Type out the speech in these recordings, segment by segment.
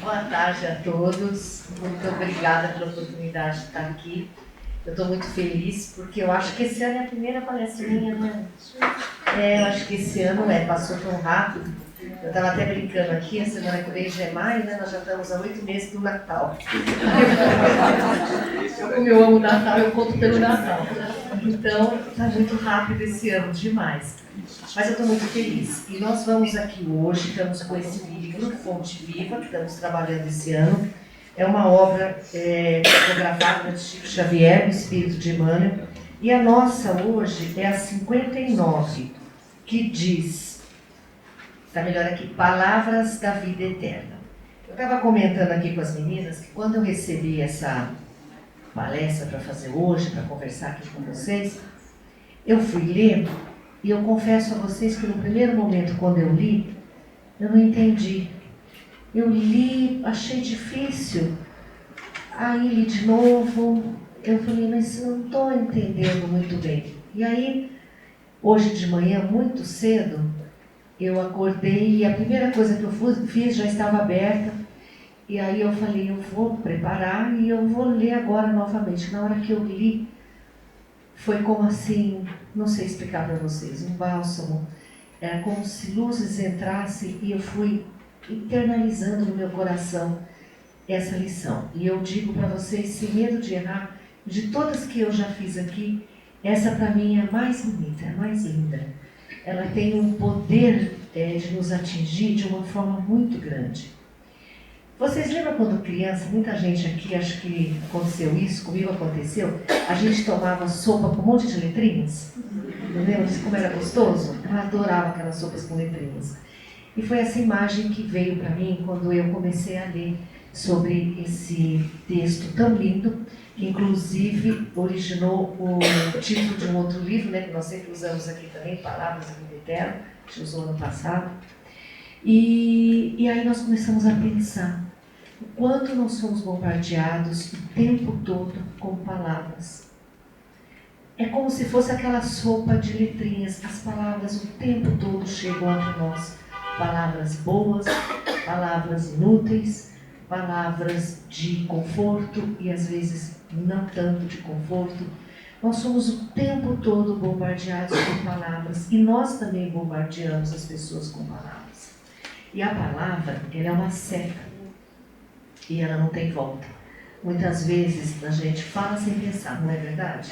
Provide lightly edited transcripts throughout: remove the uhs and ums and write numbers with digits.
Boa tarde a todos. Muito obrigada pela oportunidade de estar aqui. Eu estou muito feliz porque eu acho que esse ano é a primeira palestra minha, né? Eu acho que esse ano passou tão rápido. Eu estava até brincando aqui, a semana que vem já é maio, né? Nós já estamos há 8 meses do Natal. Como eu amo o Natal, eu conto pelo Natal. Então, está muito rápido esse ano, demais. Mas eu estou muito feliz. E nós vamos aqui hoje, estamos com esse livro, Fonte Viva, que estamos trabalhando esse ano. É uma obra psicografada de Chico Xavier, o Espírito de Emmanuel. E a nossa hoje é a 59, que diz, está melhor aqui, Palavras da Vida Eterna. Eu estava comentando aqui com as meninas que quando eu recebi essa palestra para fazer hoje, para conversar aqui com vocês, eu fui ler. E eu confesso a vocês que no primeiro momento, quando eu li, eu não entendi. Eu li, achei difícil. Aí li de novo. Eu falei, mas eu não estou entendendo muito bem. E aí, hoje de manhã, muito cedo, eu acordei e a primeira coisa que eu fiz já estava aberta. E aí eu falei, eu vou preparar e eu vou ler agora novamente. Na hora que eu li, foi como assim, não sei explicar para vocês, um bálsamo. Era como se luzes entrassem e eu fui internalizando no meu coração essa lição. E eu digo para vocês, sem medo de errar, de todas que eu já fiz aqui, essa para mim é a mais bonita, é a mais linda. Ela tem um poder de nos atingir de uma forma muito grande. Vocês lembram quando criança, muita gente aqui, acho que aconteceu isso, comigo aconteceu, a gente tomava sopa com um monte de letrinhas? Lembra como era gostoso? Eu adorava aquelas sopas com letrinhas. E foi essa imagem que veio para mim quando eu comecei a ler sobre esse texto tão lindo, que inclusive originou o título de um outro livro, né, que nós sempre usamos aqui também, Palavras da Vida Eterna, a gente usou ano passado. E aí nós começamos a pensar o quanto nós somos bombardeados o tempo todo com palavras. É como se fosse aquela sopa de letrinhas, as palavras o tempo todo chegam até nós. Palavras boas, palavras inúteis, palavras de conforto e às vezes não tanto de conforto. Nós somos o tempo todo bombardeados com palavras e nós também bombardeamos as pessoas com palavras. E a palavra, ela é uma seta. E ela não tem volta. Muitas vezes a gente fala sem pensar, não é verdade?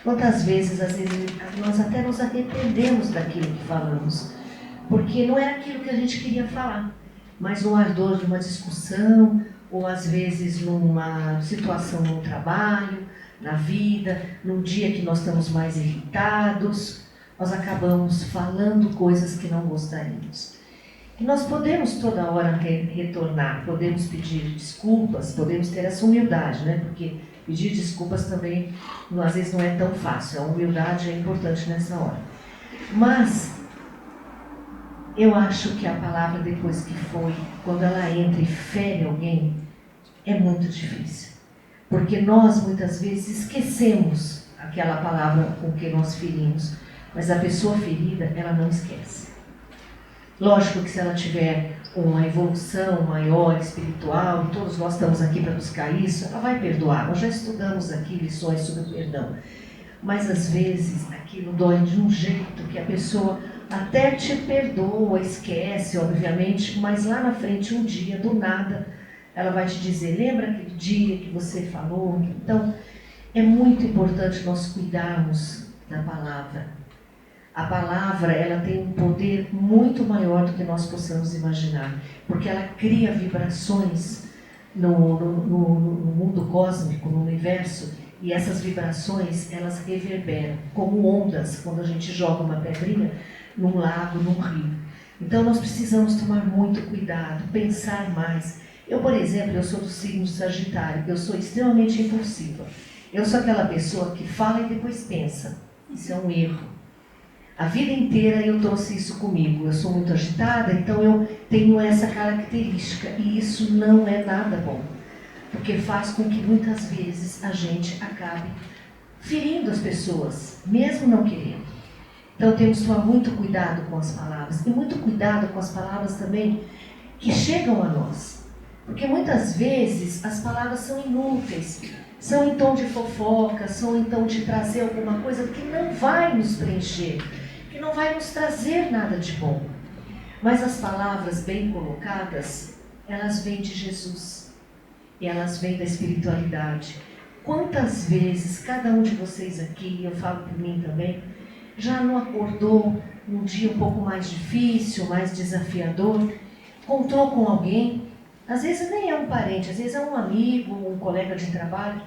Quantas vezes, às vezes, nós até nos arrependemos daquilo que falamos, porque não era aquilo que a gente queria falar, mas no ardor de uma discussão, ou às vezes numa situação no trabalho, na vida, num dia que nós estamos mais irritados, nós acabamos falando coisas que não gostaríamos. E nós podemos toda hora retornar, podemos pedir desculpas, podemos ter essa humildade, né? Porque pedir desculpas também, às vezes, não é tão fácil. A humildade é importante nessa hora. Mas, eu acho que a palavra, depois que foi, quando ela entra e fere alguém, é muito difícil. Porque nós, muitas vezes, esquecemos aquela palavra com que nós ferimos. Mas a pessoa ferida, ela não esquece. Lógico que se ela tiver uma evolução maior, espiritual, e todos nós estamos aqui para buscar isso, ela vai perdoar. Nós já estudamos aqui lições sobre o perdão. Mas às vezes aquilo dói de um jeito que a pessoa até te perdoa, esquece, obviamente, mas lá na frente, um dia, do nada, ela vai te dizer, lembra aquele dia que você falou? Então, é muito importante nós cuidarmos da palavra. A palavra, ela tem um poder muito maior do que nós possamos imaginar, porque ela cria vibrações no mundo cósmico, no universo, e essas vibrações, elas reverberam como ondas quando a gente joga uma pedrinha num lago, num rio. Então nós precisamos tomar muito cuidado, pensar mais. Eu, por exemplo, eu sou do signo de Sagitário, eu sou extremamente impulsiva. Eu sou aquela pessoa que fala e depois pensa. Isso é um erro. A vida inteira eu trouxe isso comigo. Eu sou muito agitada, então eu tenho essa característica. E isso não é nada bom. Porque faz com que muitas vezes a gente acabe ferindo as pessoas, mesmo não querendo. Então temos que tomar muito cuidado com as palavras. E muito cuidado com as palavras também que chegam a nós. Porque muitas vezes as palavras são inúteis, são em tom de fofoca, são em tom de trazer alguma coisa que não vai nos preencher, que não vai nos trazer nada de bom. Mas as palavras bem colocadas, elas vêm de Jesus, e elas vêm da espiritualidade. Quantas vezes cada um de vocês aqui, eu falo por mim também, já não acordou num dia um pouco mais difícil, mais desafiador, encontrou com alguém, às vezes nem é um parente, às vezes é um amigo, um colega de trabalho,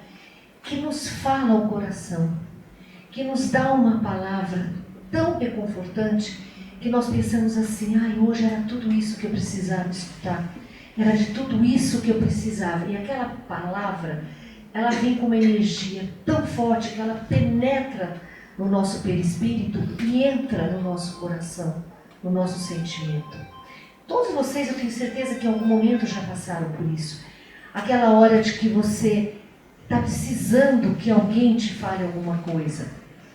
que nos fala ao coração, que nos dá uma palavra tão reconfortante, que nós pensamos assim, hoje era tudo isso que eu precisava escutar, era de tudo isso que eu precisava. E aquela palavra, ela vem com uma energia tão forte que ela penetra no nosso perispírito e entra no nosso coração, no nosso sentimento. Todos vocês, eu tenho certeza que em algum momento já passaram por isso. Aquela hora de que você está precisando que alguém te fale alguma coisa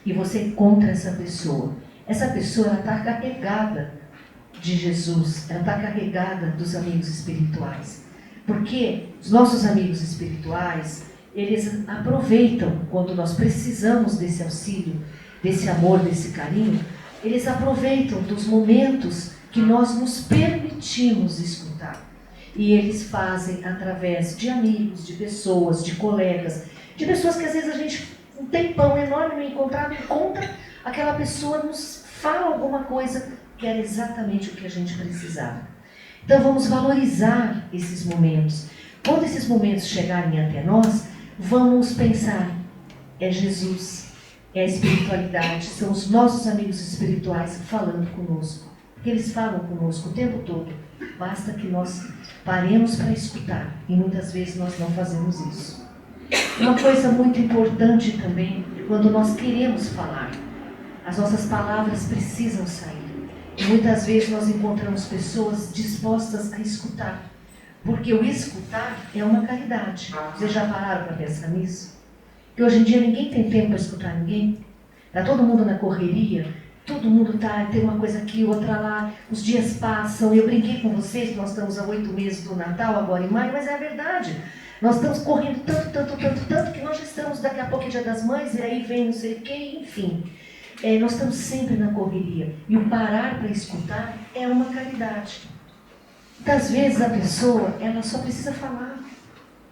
e você encontra essa pessoa. Essa pessoa está carregada de Jesus, ela está carregada dos amigos espirituais. Porque os nossos amigos espirituais, eles aproveitam quando nós precisamos desse auxílio, desse amor, desse carinho, eles aproveitam dos momentos que nós nos permitimos escutar. E eles fazem através de amigos, de pessoas, de colegas, de pessoas que às vezes a gente, um tempão enorme não encontrava, encontra, aquela pessoa nos fala alguma coisa que era exatamente o que a gente precisava. Então vamos valorizar esses momentos. Quando esses momentos chegarem até nós, vamos pensar, é Jesus, é a espiritualidade, são os nossos amigos espirituais falando conosco. Porque eles falam conosco o tempo todo. Basta que nós paremos para escutar. E muitas vezes nós não fazemos isso. Uma coisa muito importante também, quando nós queremos falar, as nossas palavras precisam sair. E muitas vezes nós encontramos pessoas dispostas a escutar. Porque o escutar é uma caridade. Vocês já pararam para pensar nisso? Que hoje em dia ninguém tem tempo para escutar ninguém. Está todo mundo na correria. Todo mundo tem uma coisa aqui, outra lá, os dias passam. Eu brinquei com vocês, nós estamos há 8 meses do Natal, agora em maio, mas é a verdade. Nós estamos correndo tanto, que nós já estamos, daqui a pouco é Dia das Mães, e aí vem não sei o quê, enfim. Nós estamos sempre na correria. E o parar para escutar é uma caridade. Muitas vezes a pessoa, ela só precisa falar.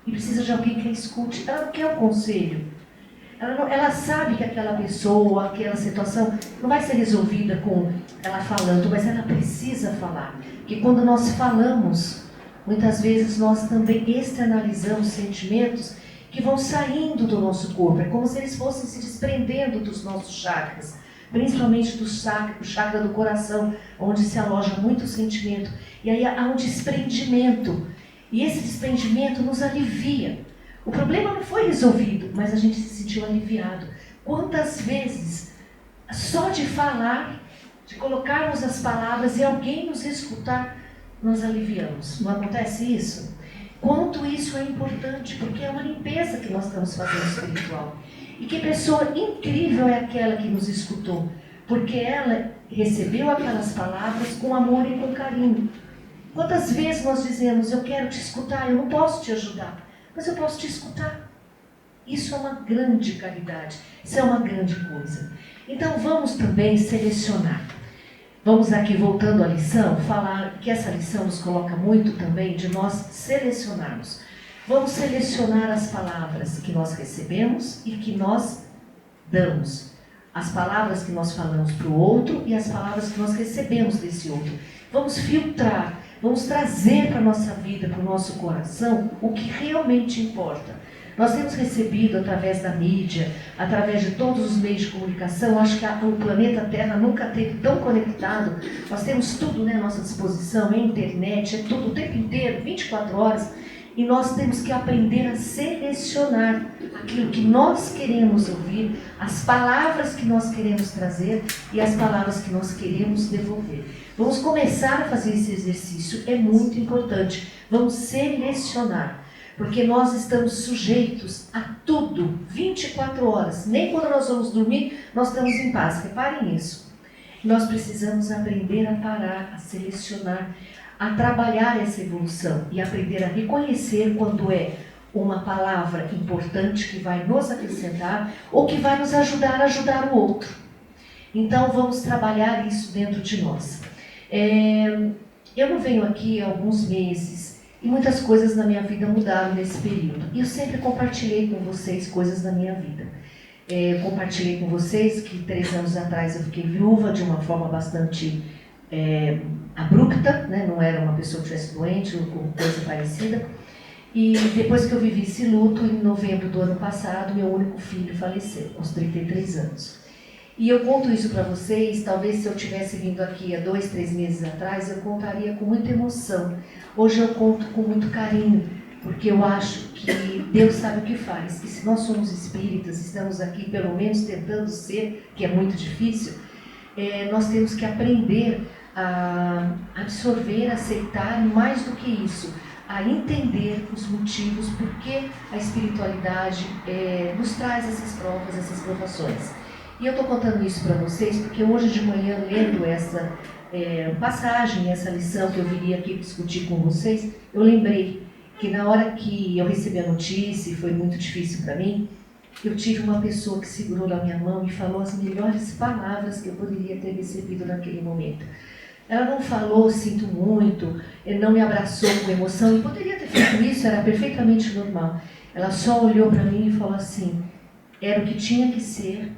E precisa de alguém que a escute. Ela não quer o conselho. Ela sabe que aquela pessoa, aquela situação não vai ser resolvida com ela falando, mas ela precisa falar. Porque quando nós falamos, muitas vezes nós também externalizamos sentimentos que vão saindo do nosso corpo. É como se eles fossem se desprendendo dos nossos chakras, principalmente do chakra do coração, onde se aloja muito sentimento. E aí há um desprendimento. E esse desprendimento nos alivia. O problema não foi resolvido, mas a gente se sentiu aliviado. Quantas vezes, só de falar, de colocarmos as palavras e alguém nos escutar, nós aliviamos. Não acontece isso? Quanto isso é importante, porque é uma limpeza que nós estamos fazendo espiritual. E que pessoa incrível é aquela que nos escutou, porque ela recebeu aquelas palavras com amor e com carinho. Quantas vezes nós dizemos, eu quero te escutar, eu não posso te ajudar, mas eu posso te escutar. Isso é uma grande caridade, isso é uma grande coisa. Então vamos também selecionar. Vamos aqui, voltando à lição, falar que essa lição nos coloca muito também de nós selecionarmos. Vamos selecionar as palavras que nós recebemos e que nós damos. As palavras que nós falamos para o outro e as palavras que nós recebemos desse outro. Vamos filtrar. Vamos trazer para a nossa vida, para o nosso coração, o que realmente importa. Nós temos recebido através da mídia, através de todos os meios de comunicação, acho que o planeta Terra nunca esteve tão conectado. Nós temos tudo à nossa disposição, é internet, é tudo o tempo inteiro, 24 horas. E nós temos que aprender a selecionar aquilo que nós queremos ouvir, as palavras que nós queremos trazer e as palavras que nós queremos devolver. Vamos começar a fazer esse exercício, é muito importante. Vamos selecionar, porque nós estamos sujeitos a tudo, 24 horas. Nem quando nós vamos dormir, nós estamos em paz. Reparem nisso. Nós precisamos aprender a parar, a selecionar, a trabalhar essa evolução e aprender a reconhecer quando é uma palavra importante que vai nos acrescentar ou que vai nos ajudar a ajudar o outro. Então vamos trabalhar isso dentro de nós. Eu não venho aqui há alguns meses e muitas coisas na minha vida mudaram nesse período. E eu sempre compartilhei com vocês coisas da minha vida. Eu compartilhei com vocês que 3 anos atrás eu fiquei viúva de uma forma bastante abrupta, né? Não era uma pessoa que estivesse doente ou coisa parecida. E depois que eu vivi esse luto, em novembro do ano passado, meu único filho faleceu, aos 33 anos. E eu conto isso para vocês, talvez se eu tivesse vindo aqui há 2, 3 meses atrás, eu contaria com muita emoção. Hoje eu conto com muito carinho, porque eu acho que Deus sabe o que faz. E se nós somos espíritas, estamos aqui pelo menos tentando ser, que é muito difícil, nós temos que aprender a absorver, aceitar e mais do que isso, a entender os motivos por que a espiritualidade nos traz essas provas, essas provações. E eu estou contando isso para vocês porque hoje de manhã, lendo essa passagem, essa lição que eu viria aqui discutir com vocês, eu lembrei que na hora que eu recebi a notícia, e foi muito difícil para mim, eu tive uma pessoa que segurou na minha mão e falou as melhores palavras que eu poderia ter recebido naquele momento. Ela não falou, sinto muito, não me abraçou com emoção, e poderia ter feito isso, era perfeitamente normal. Ela só olhou para mim e falou assim, era o que tinha que ser,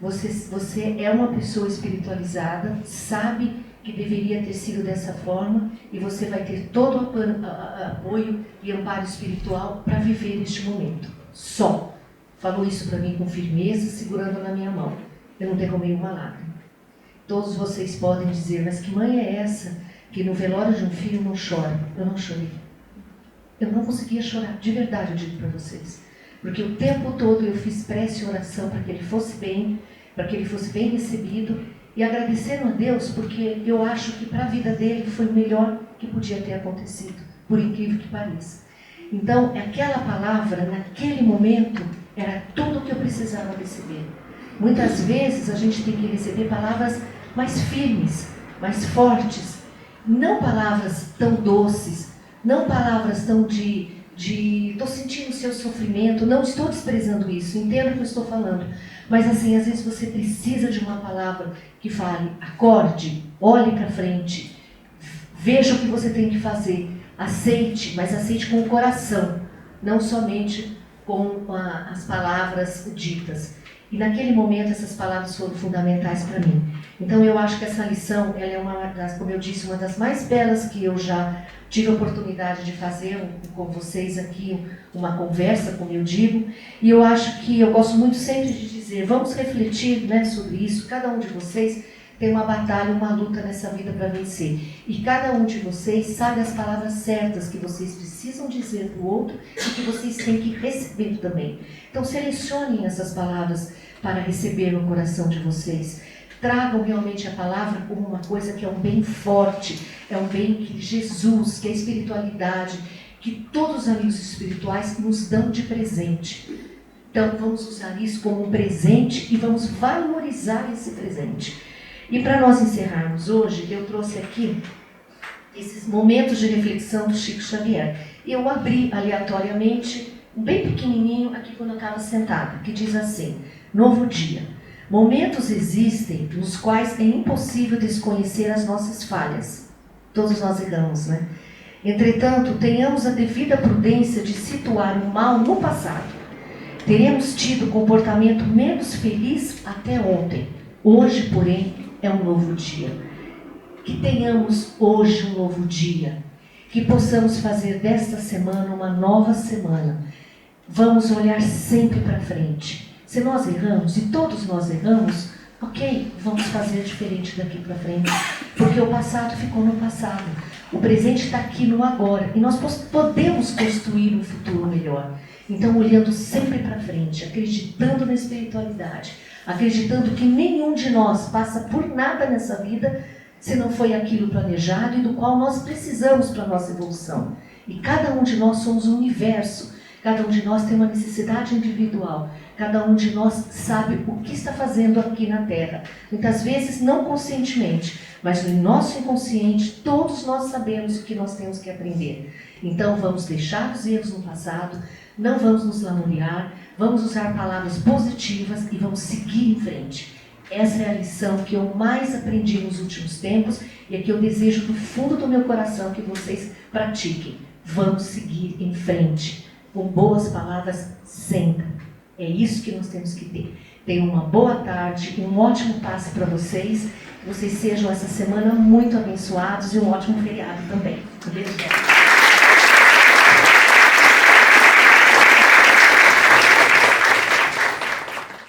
você é uma pessoa espiritualizada, sabe que deveria ter sido dessa forma, e você vai ter todo o apoio e amparo espiritual para viver este momento. Só. Falou isso para mim com firmeza, segurando na minha mão. Eu não derramei uma lágrima. Todos vocês podem dizer, mas que mãe é essa que no velório de um filho não chora? Eu não chorei. Eu não conseguia chorar, de verdade eu digo para vocês. Porque o tempo todo eu fiz prece e oração para que ele fosse bem recebido e agradecendo a Deus, porque eu acho que para a vida dele foi o melhor que podia ter acontecido, por incrível que pareça. Então, aquela palavra, naquele momento, era tudo o que eu precisava receber. Muitas vezes a gente tem que receber palavras mais firmes, mais fortes, não palavras tão doces, não palavras tão estou sentindo o seu sofrimento, não estou desprezando isso, entendo o que eu estou falando, mas assim, às vezes você precisa de uma palavra que fale, acorde, olhe para frente, veja o que você tem que fazer, aceite, mas aceite com o coração, não somente com as palavras ditas. E naquele momento essas palavras foram fundamentais para mim. Então eu acho que essa lição, ela é uma das, como eu disse, uma das mais belas que eu já tive a oportunidade de fazer com vocês aqui, uma conversa, como eu digo. E eu acho que eu gosto muito sempre de dizer, vamos refletir, né, sobre isso. Cada um de vocês tem uma batalha, uma luta nessa vida para vencer. E cada um de vocês sabe as palavras certas que vocês precisam dizer para o outro e que vocês têm que receber também. Então selecionem essas palavras para receber no coração de vocês. Tragam realmente a palavra como uma coisa que é um bem forte, é um bem que Jesus, que é a espiritualidade, que todos os amigos espirituais nos dão de presente. Então vamos usar isso como um presente e vamos valorizar esse presente. E para nós encerrarmos hoje, eu trouxe aqui esses momentos de reflexão do Chico Xavier. Eu abri aleatoriamente, bem pequenininho, aqui quando eu estava sentada, que diz assim, novo dia. Momentos existem nos quais é impossível desconhecer as nossas falhas. Todos nós erramos, né? Entretanto, tenhamos a devida prudência de situar o mal no passado. Teremos tido comportamento menos feliz até ontem. Hoje, porém, é um novo dia. Que tenhamos hoje um novo dia. Que possamos fazer desta semana uma nova semana. Vamos olhar sempre para frente. Se nós erramos, e todos nós erramos, ok, vamos fazer diferente daqui para frente. Porque o passado ficou no passado. O presente está aqui no agora. E nós podemos construir um futuro melhor. Então, olhando sempre para frente, acreditando na espiritualidade, acreditando que nenhum de nós passa por nada nessa vida se não foi aquilo planejado e do qual nós precisamos para a nossa evolução. E cada um de nós somos um universo, cada um de nós tem uma necessidade individual, cada um de nós sabe o que está fazendo aqui na Terra. Muitas vezes não conscientemente, mas no nosso inconsciente todos nós sabemos o que nós temos que aprender. Então vamos deixar os erros no passado, não vamos nos lamuriar, vamos usar palavras positivas e vamos seguir em frente. Essa é a lição que eu mais aprendi nos últimos tempos e é que eu desejo do fundo do meu coração que vocês pratiquem. Vamos seguir em frente, com boas palavras sempre. É isso que nós temos que ter. Tenham uma boa tarde, um ótimo passe para vocês, que vocês sejam essa semana muito abençoados e um ótimo feriado também. Um beijo.